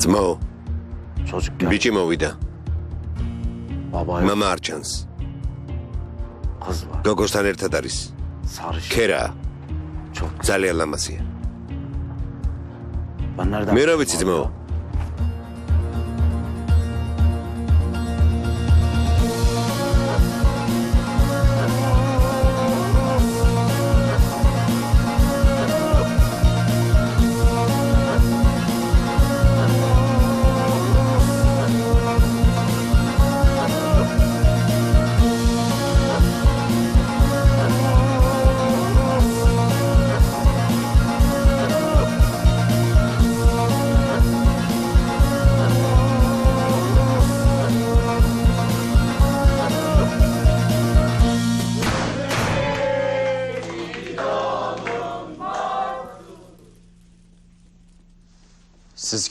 ძმო ბიჭი მოვიდა მამა არ ჩანს გოგოსთან ერთად არის ქერა ძალიან ლამაზია მე რა ვიცი ძმო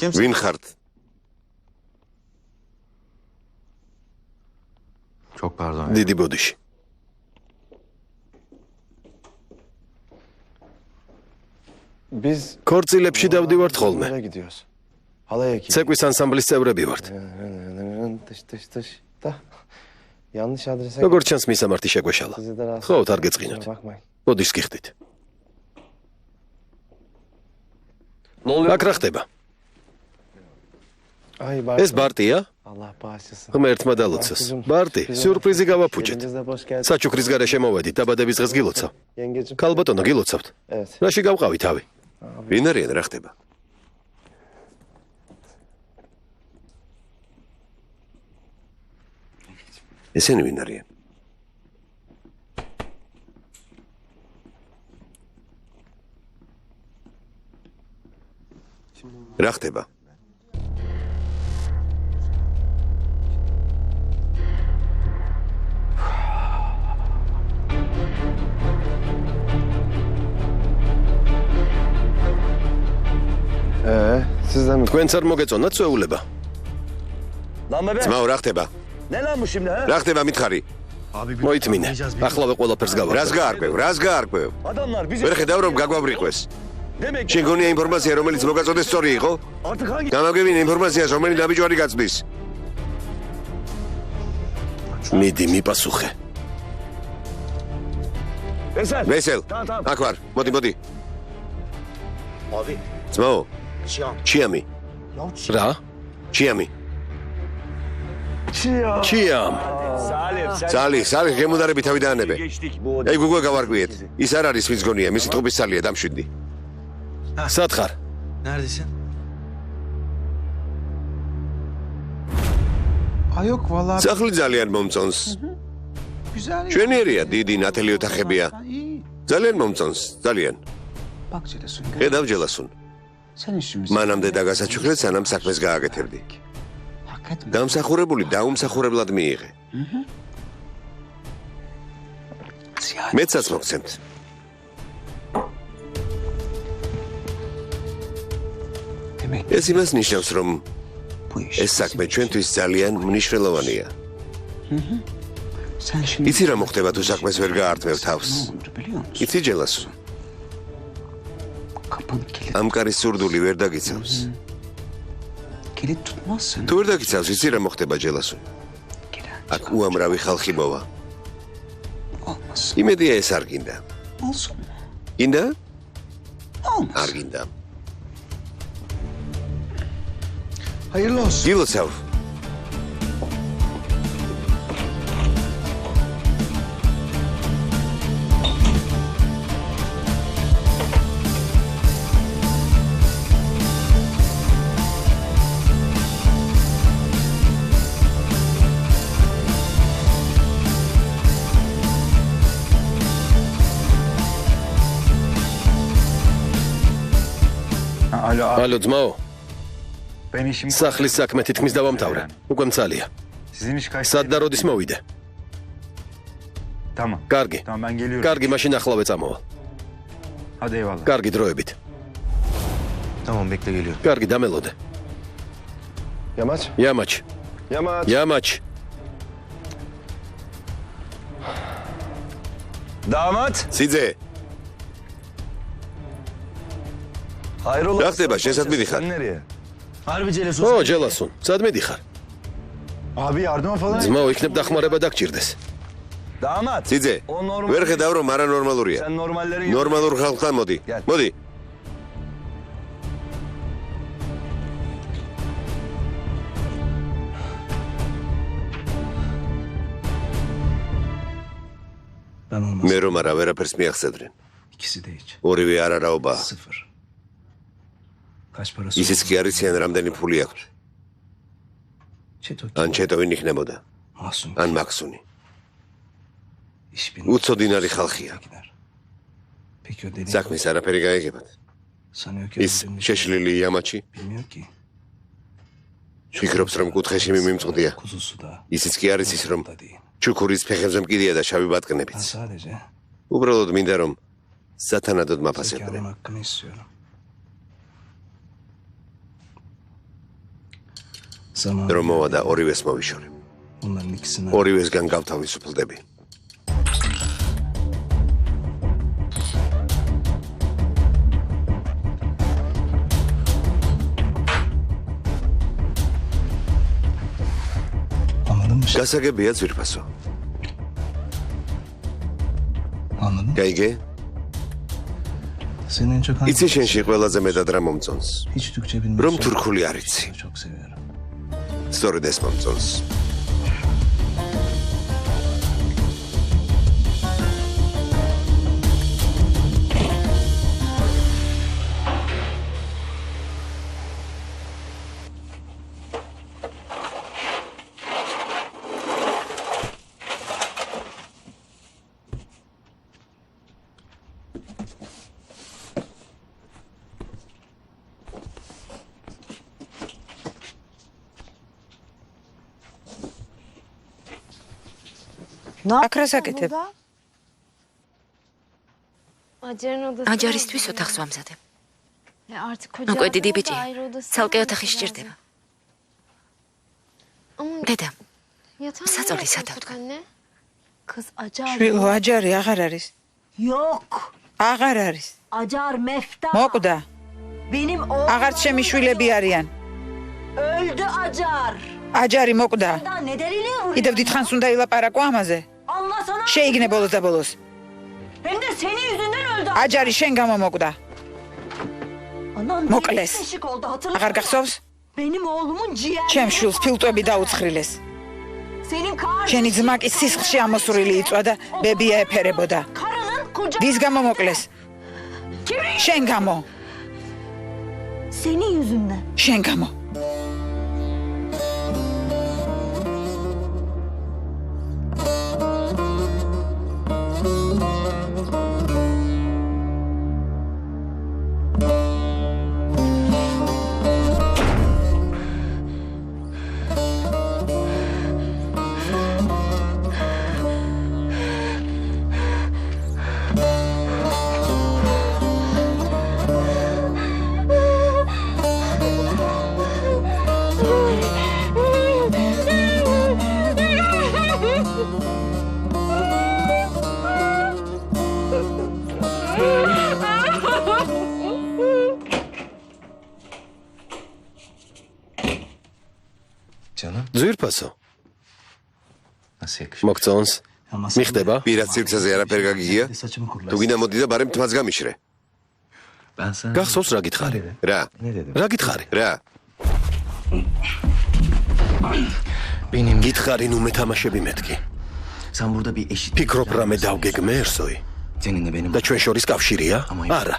ვინ ხართ? დიდი ბოდიში. ქორწილებში დავდივართ ხოლმე. ცეკვის ანსამბლის წევრები ვართ. როგორც ჩანს მისამართი შეგვეშალა. ხო, არ გეწყინოთ. ბოდიშს გიხდით. აქ რა ხდება? ეს ბარტია? ღმერთმა დალოცოს. ბარტი, სიურპრიზი გავაფუჭეთ. საჩუქრის გარეშე მოვედით, დაბადების დღეს გილოცავ. ქალბატონო, გილოცავთ. რაში გავყავი თავი? ვინ არიან, რა ხდება? ესენი ვინ არიან? რა ხდება? თქვენც არ მოგეწონათ წვეულება? ძმაო, რა ხდება? რა ხდება, მითხარი? მოითმინე, ახლავე ყველაფერს გავარკვევ. რას გაარკვევ? ვერ ხედავ, რომ გაგვავრიყვეს. შენ გონია ინფორმაცია, რომელიც მოგაწოდეს სწორი იყო? გამაგებინე ინფორმაციას, რომელიც ნაბიჯვარი გაწვდის. მიდი, მიპასუხე. ვესელ, აქ ვარ, მოდი. ძმაო, ჩიამი. რა? ჩიამი. სალი, გემუდარები თავი დაანებე. ეი, გუგა გავარკვიეთ. ის არ არის, ვინც გონია, მისი ტყუპის სალია, დამშვიდდი. სად ხარ? სახლი ძალიან მომწონს. შვენიერია, დიდი ნათელი ოთახებია. ძალიან მომწონს, ძალიან. ხედავ ჯელასუნ. მანამდე დაგასაჩუქრეთ, სანამ საქმეს გააკეთებდი. დამსახურებული დაუმსახურებლად მიიღე. მეცაც მოგცემთ. ეს იმას ნიშნავს, რომ ეს საქმე ჩვენთვის ძალიან მნიშვნელოვანია. იცი რა მოხდება თუ საქმეს ვერ გაართმევ თავს? იცი ჯელასუ? ამ კარის სურდული ვერ დაგიცავს. თუ ვერ დაგიცავს, იცი რა მოხდება ჯელასუ? აქ უამრავი ხალხი მოვა. იმედია ეს არ გინდა. გინდა? არ გინდა. გილოცავ. ალო, ძმაო. სახლის საქმე თითქმის დავამთავრე. უკვე მცალია. სად და როდის მოვიდე? Tamam. Კარგი. Tamam ben geliyorum. კარგი, მაშინ ახლავე წამოვალ. Hadi eyvallah. კარგი დროებით. Tamam bekle geliyorum. კარგი, დამელოდე. Yamaç. Yamaç. Yamaç. Yamaç. Damat. Sidze. Hayrola? რა ხდება, შესად მიდიხარ? Sen nereye? Harbi Celesun. ო, ჯელასუნ, სად მიდიხარ? Abi yardıma falan. ძმაო, იქნებ დახმარება დაგჭირდეს. Damat. Sidze. O normal. ვერ ხედავ რომ არანორმალურია. Sen normallerin ნორმალურ ხალხთან მოდი. Gel. მოდი. Ben olmaz. მე რომ არა ვერაფერს მიახსენდნენ. İkisi de hiç. ორივე არარაობა. Sıfır. Kaç parası? ისიც კი არ იციან რამდენი ფული აქვს. Çeto. ან ჩეტოვინ იქნებოდა, Masum. ან მაქსუნი. İş bilmiyor. უცოდინარი ხალხია. Gider. Peki o dediğin საქმის არაფერი გაიგებათ. sanıyor ki ის öldüğümüzü შეშლილი იამაჩი bilmiyor ki. ფიქრობს რომ კუთხეში მიმწყდია. Kuzusu da. ისიც კი არის ის რომ Da değil. ჩუქურის ფეხებზე მკიდია და შავი Ben ბატკნებიც. sadece უბრალოდ მინდა რომ სათანადოდ zekanın მაფასებდნენ. hakkını istiyorum. Zaman რომ მოვა და ორივეს მოვიშორე. bunların ikisini ორივესგან გავთავისუფლდები. anladın mı? გასაგებია ძვირფასო. Anladın mı? გაიგე? Senin en çok hangi იცი შენში ყველაზე მეტად რა მომწონს? hiç Türkçe bilmiyorsun. რომ თურქული არ იცი. Çok seviyorum. სწორედ ეს მომწონს. აქ რას აკეთებ? აჯარისთვის ოთახს ვამზადებ. უკვე დიდი ბიჭია. ცალკე ოთახი სჭირდება. დედა, საწოლი სადავდგა. შვილო, აჯარი აღარ არის. Yok. აღარ არის. Acar Mefta. მოკვდა. Benim oğlum აღარც ჩემი შვილები arიან. öldü Acar. აჯარი მოკვდა. Da ne deliliyor bu? კიდევ დიდხანს უნდა ილაპარაკო ამაზე. Anlasana. შეიგნე ბოლოს და ბოლოს. Hem de senin yüzünden öldü. აჯარი შენ გამო მოკვდა. Anan Mokles. teşvik oldu hatırla. აღარ გახსოვს? Benim oğlumun ciğerleri. ჩემ შვილს ფილტვები დაუცხრილეს. Senin kardeşin. შენი ძმა კი სისხლში ამოსურილი იწვა და ბებია ეფერებოდა. Karının kucağı. ვის გამო მოკლეს? Kimin? შენ გამო. Senin yüzünden. შენ გამო. Canım ძვირფასო. nasıl yakışır? მოგწონს? Ya masal- მიხდება? პირად სივრცეზე არაფერი გაგიგია? Saçımı თუ kurlarsın. გინდა მოდი და ბარემ თმაც გამიშრე. Ben sana... გახსოვს რა გითხარი? რა? Ne dedim? რა გითხარი? რა? Benim გითხარი ნუ მეთამაშები მეთქი. Sen burada bir eşit... ფიქრობ რამე დავგეგმერსოი Seninle benim... და ჩვენ შორის კავშირია? არა.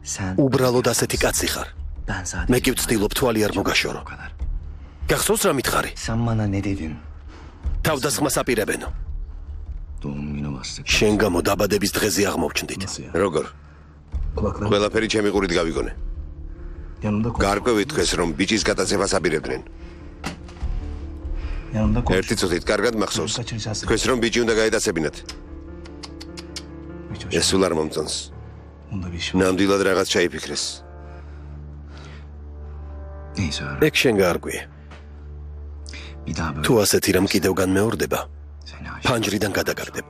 Sen... უბრალოდ ასეთი კაცი ხარ. Ben sadece... მე კი ვცდილობ თვალი არ მოგაშორო. O kadar. გახსოვს რა მითხარი? Sen bana ne dedin? თავდასხმას აპირებენო. Doğum günü bastık. შენ გამო დაბადების დღეზე აღმოვჩნდით. როგორ? Kulaklarım ყველაფერი ჩემი ყურით გავიგონე. yanımda konuş. გარკვევით თქვეს რომ ბიჭის გადაცემას აპირებდნენ. ერთი წუთით კარგად მახსოვს. თქვენს რომ ბიჭი უნდა გაეტაცებინათ. ეს სულ არ მომწონს. ნამდვილად რაღაც ჩაიფიქრეს. ეგ შენ გაარკვიე. თუ ასეთი რამ კიდევ განმეორდება, ფანჯრიდან გადაგაგდებ.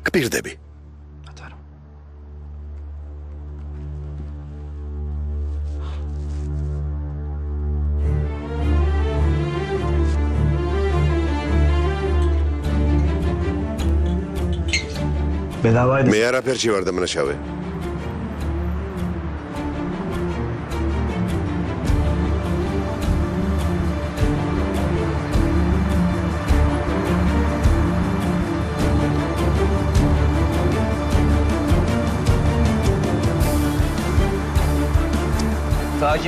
გპირდები. მე არაფერში ვარ დამნაშავე.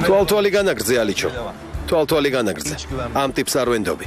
თვალთვალი განაგრძე ალიჩო. თვალთვალი განაგრძე. ამ ტიპს არ ვენდობი.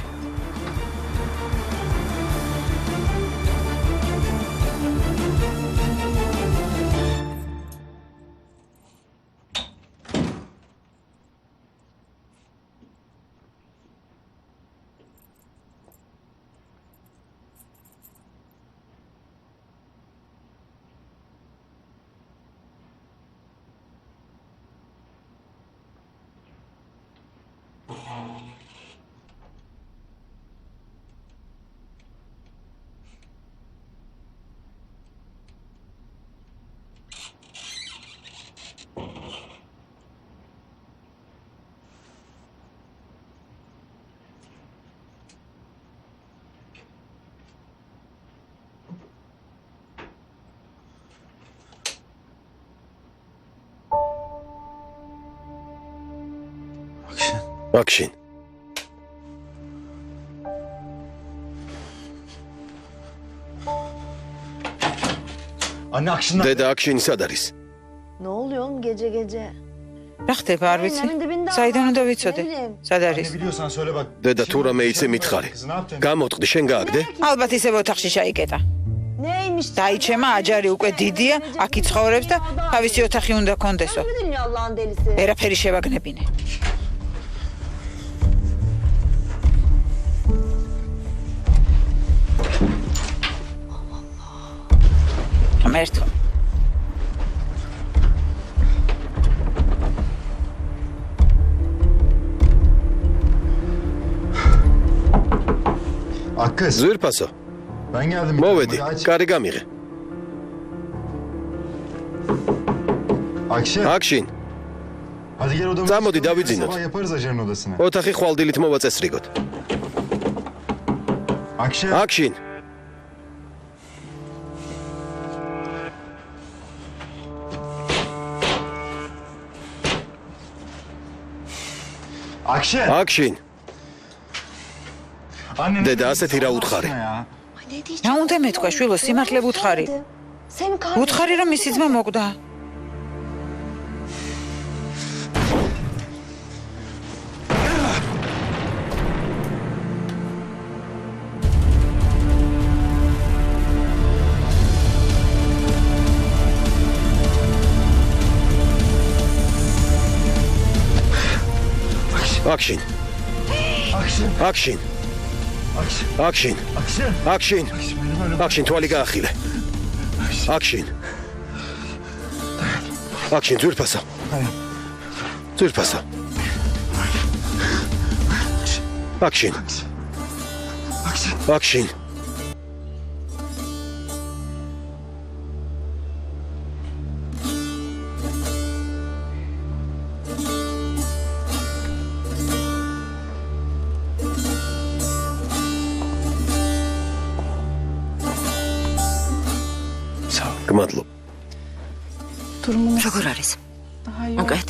Action. Anne akşından. Dede Action sad არის? Ne oluyor oğlum gece gece? რა ხდება არ ვიცი. საიდან უნდა ვიცოდე? სად არის? Ne biliyorsan söyle bak. Deda თუ რამე იცი მითხარი. გამოტყდი შენ გააგდე? ალბათ ისევ ოთახში ჩაიკეტა. Neymiş? დაიჩემა აჯარი უკვე დიდია, აქ იცხოვრებს და თავისი ოთახი უნდა კონდესო. Bildin ya Allah'ın delisi. ვერაფერი შევაგნებინე. ამერთო. Akkız. ზვირფასო. Ben geldim. მოვედი, Aç. კარი გამიღე. Akşin. Action. Hadi gel odama. Zamodi, Davidzinot. Sabah yaparız ajanın odasına. ოთახი ხვალდილით მოვაწესრიგოთ. Akşin. Action. Akşin. Action. Anne. Dede ასეთი რა უთხარი? რა უნდა მეთქვა შვილო, სიმართლე ვუთხარი. Senin karnın. ვუთხარი რომ მისი ძმა მოკვდა. Action. Akşin. Action. Akşin. Action. Akşin. Action. Action თვალი გაახილე. Action. Action ზვირფასო. ზვირფასო. Action. Action. გმადლობ. როგორ არის? უკეთ.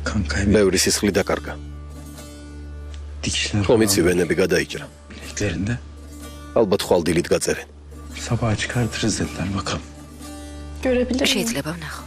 Kanka ბევრი სისხლი დაკარგა. dikişler ხომიცი ვენები გადაიჭრა. bileklerinde. ალბათ ხვალდილით გაწევენ. Sabah çıkartırız dediler bakalım. შეიძლება ვნახო.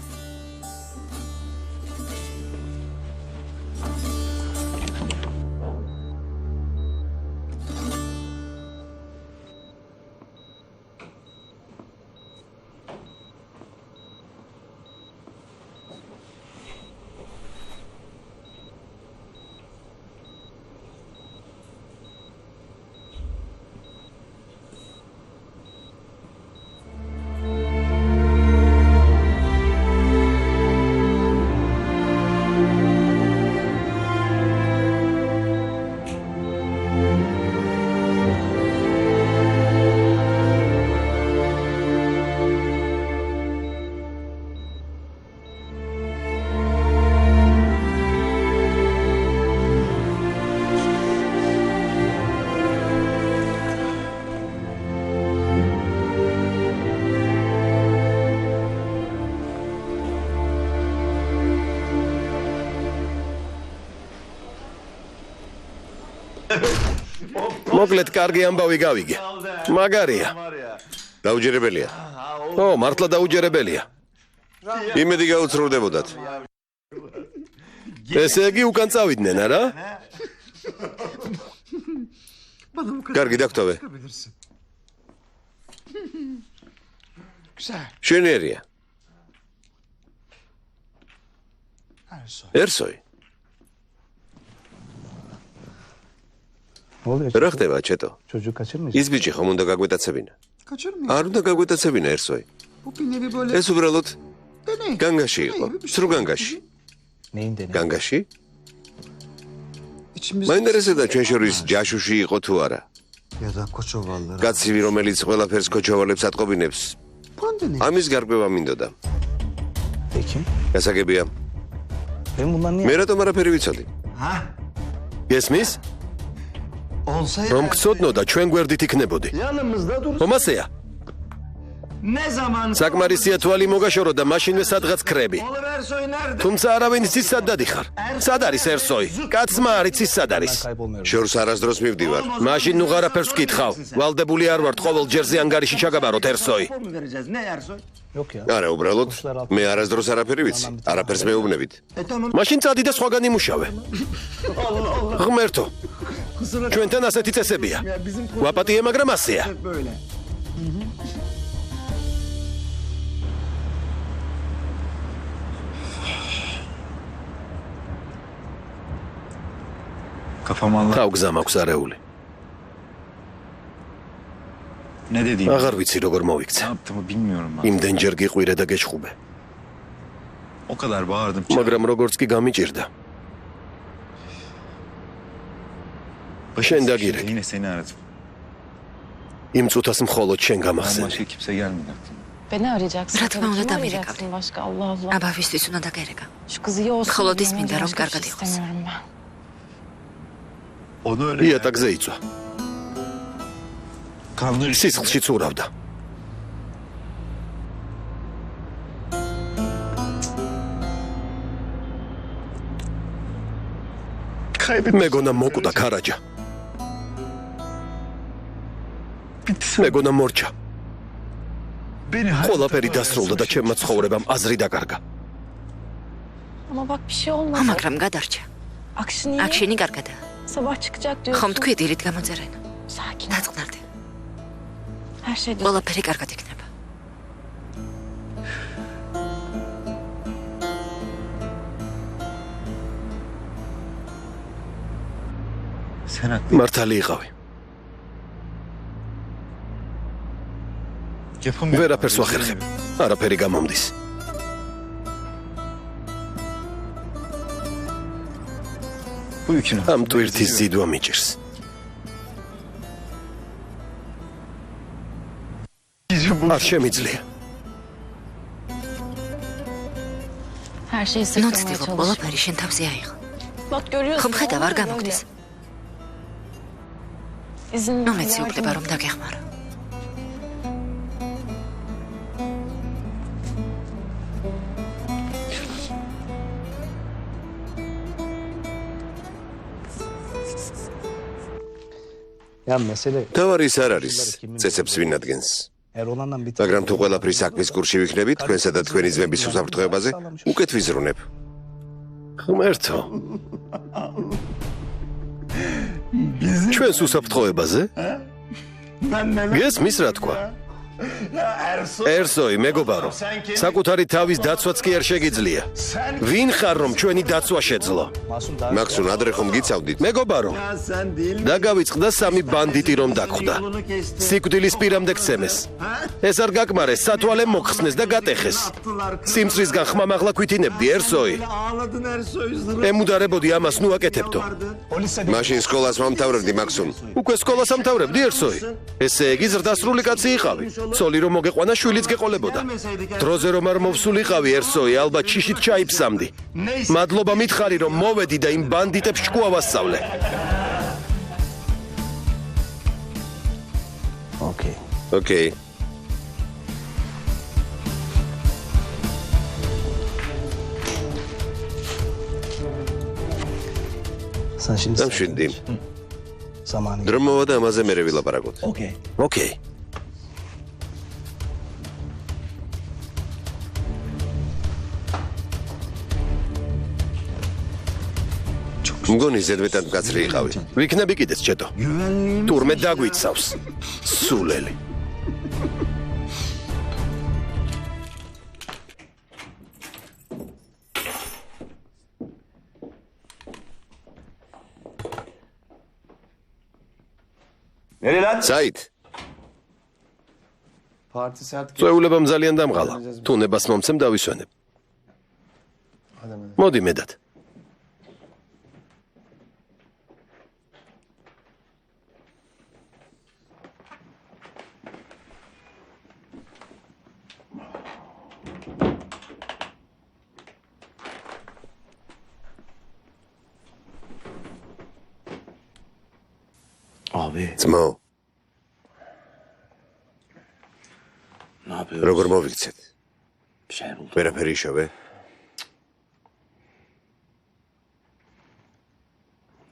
მოკლედ კარგი ამბავი გავიგე. მაგარია. დაუჯერებელია. ო, მართლა დაუჯერებელია. იმედი გაუცრუდებოდათ. ესე იგი უკან წავიდნენ, არა? კარგი დაგტოვე. შენერია. ერსოი. რა ხდება, ჩეტო? ის ბიჭი ხომ უნდა გაგვეტაცებინა? არ უნდა გაგვეტაცებინა, ერსოი. ეს უბრალოდ განგაში იყო, სრულ განგაში. განგაში? მაინტერესებდა ჩვენ შორის ჯაშუში იყო თუ არა. კაცივი, რომელიც ყველაფერს ქოჩოვალებს ატყობინებს. ამის გარკვევა მინდოდა. გასაგებია. მე რატომ არაფერი ვიცოდი? გესმის? რომ გწოდნოდა ჩვენ გვერდით იქნებოდი. ხომასეა? საკმარისია თვალი მოგაშორო და მაშინვე სადღაც ხრები. თუმცა არავინ იცის სად დადიხარ. სად არის ერსოი? კაცმა არ იცის სად არის. შორს არასდროს მივდივარ. მაშინ ნუ არაფერს ვკითხავ. ვალდებული არ ვართ ყოველ ჯერზე ანგარიში ჩაგაბაროთ ერსოი. არა, უბრალოდ მე არასდროს არაფერი ვიცი. არაფერს მეუბნებით. მაშინ წადი და სხვაგან იმუშავე. ღმერთო. ჩვენთან ასეთი წესებია. ვაპატიე, მაგრამ ასეა. თავგზა მაქვს არეული. აღარ ვიცი როგორ მოვიქცე. იმდენჯერ გიყვირე და გეშხუბე. მაგრამ როგორც კი გამიჭირდა. შენ დაგირეკ. იმ წუთას მხოლოდ შენ გამახსენე. რა თქმა უნდა დამირეკავდი. აბავისთვის უნდა დაგერეკა. მხოლოდ ის მინდა რომ კარგად იყოს. იატაკზე იწვა. სისხლში ცურავდა. მეგონა მოკვდა ქარაჯა. მეგონა მორჩა. ყველაფერი დასრულდა და ჩემმა ცხოვრებამ აზრი დაკარგა. მაგრამ გადარჩა. აქშენი კარგადაა. ხომ თქვი დილით გამოწერენ. დაწყნარდი. ყველაფერი კარგად იქნება. მართალი იყავი. ვერაფერს ვახერხებ. არაფერი გამომდის. ამ ტვირთის ზიდვა მიჭირს. არ შემიძლია. ნოცდილობ, ყველაფერი შენ თავზე აიღო. ხომ ხედავ, არ გამოგდის. ნუ მეცი უფლება რომ დაგეხმარო. თავარი ის არ არის წესებს ვინ ადგენს. მაგრამ თუ ყველაფრის საქმის კურსში ვიქნებით, თქვენსა და თქვენი ძმების უსაფრთხოებაზე უკეთ ვიზრუნებ. ღმერთო. ჩვენს უსაფრთხოებაზე? გესმის რა თქვა? ერსოი, მეგობარო, საკუთარი თავის დაცვაც კი არ შეგიძლია. ვინ ხარ რომ ჩვენი დაცვა შეძლო? მაქსუნ ადრე ხომ გიცავდით? მეგობარო, დაგავიწყდა სამი ბანდიტი რომ დაგხვდა. სიკვდილის პირამდე გცემეს. ეს არ გაკმარეს, სათვალე მოხსნეს და გატეხეს. სიმწრისგან ხმამაღლა ქვითინებდი, ერსოი. ემუდარებოდი ამას, ნუ აკეთებდო. მაშინ სკოლას მომთავრებდი, მაქსუნ. უკვე სკოლას ამთავრებდი, ერსოი. ესე იგი ზრდასრული კაცი იყავი. ცოლი რომ მოგეყვანა, შვილიც გეყოლებოდა. დროზე რომ არ მოვსულიყავი, ერსოი, ალბათ შიშით ჩაიფსამდი. მადლობა მითხარი რომ მოვედი და იმ ბანდიტებს ჭკუა ვასწავლე. ოკეი. დამშვიდდი. Zamanı. დრო მოვა და ამაზე მერე ვილაპარაკოთ. Okay. ოკეი. მგონი ზედმეტად მკაცრი იყავი. ვიქნები კიდეც ჩეტო. თურმე დაგვიცავს. სულელი. ერილად საით, Parti sert. წვეულებამ ძალიან დამღალა. თუ ნებას მომცემ დავისვენებ. მოდი მედად. Abi, ძმაო, ne yapıyoruz? როგორ მოვიქცეთ? Bir şey buldum. ვერაფერი იშოვე?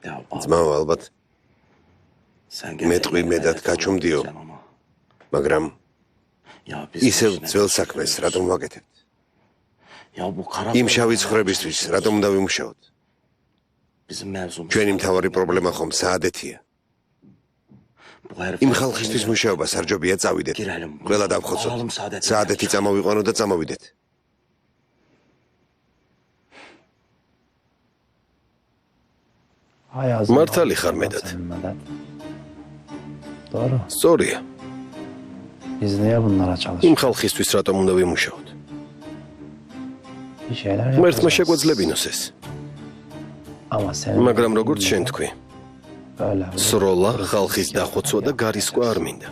Ya abi, ძმაო, ალბათ, sen მეტყვი მედად გაჩვმდიო, ama. მაგრამ Ya biz ისევ ძველ საქმეს რატომ ვაკეთებთ? Ya bu kara იმ შავი ცხრებისთვის რატომ უნდა ვიმუშაოთ? bizim mevzumuz. ჩვენი მთავარი პრობლემა ხომ საადეთია. Bu herif იმ ხალხისთვის მუშაობა სარჯობია წავიდეთ. ყველა დავხოცოთ. საადეთი წამოვიყვანო და წამოვიდეთ. მართალი ხარ მედად. Doğru. სწორია. Biz niye bunlara იმ çalışıyoruz? ხალხისთვის რატომ უნდა ვიმუშაოთ? Bir şeyler ღმერთმა yapacağız. შეგვეძლებინოს ეს. Ama senin მაგრამ როგორც შენ თქვი, öyle, სროლა, ხალხის დახოცვა და გარისკვა არ მინდა.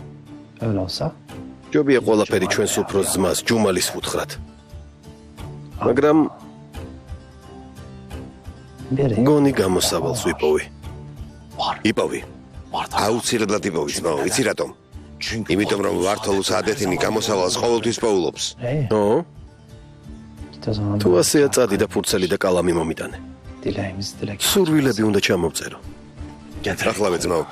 öyle olsa ჯობია ყველაფერი ჩვენს უფროს ძმას ჯუმალის ვუთხრათ. მაგრამ biri გონი გამოსავალს ვიპოვი. იპოვი. აუცილებლად იპოვი ძმაო, იცი რატომ? იმიტომ რომ ვართოლოს ადეთინი გამოსავალს ყოველთვის პოულობს. hey, ო? git o zaman თუ ასეა წადი და ფურცელი და კალამი მომიტანე. dileğimizi dilek. სურვილები უნდა ჩამოვწერო. Getir. ახლავე ძმაო.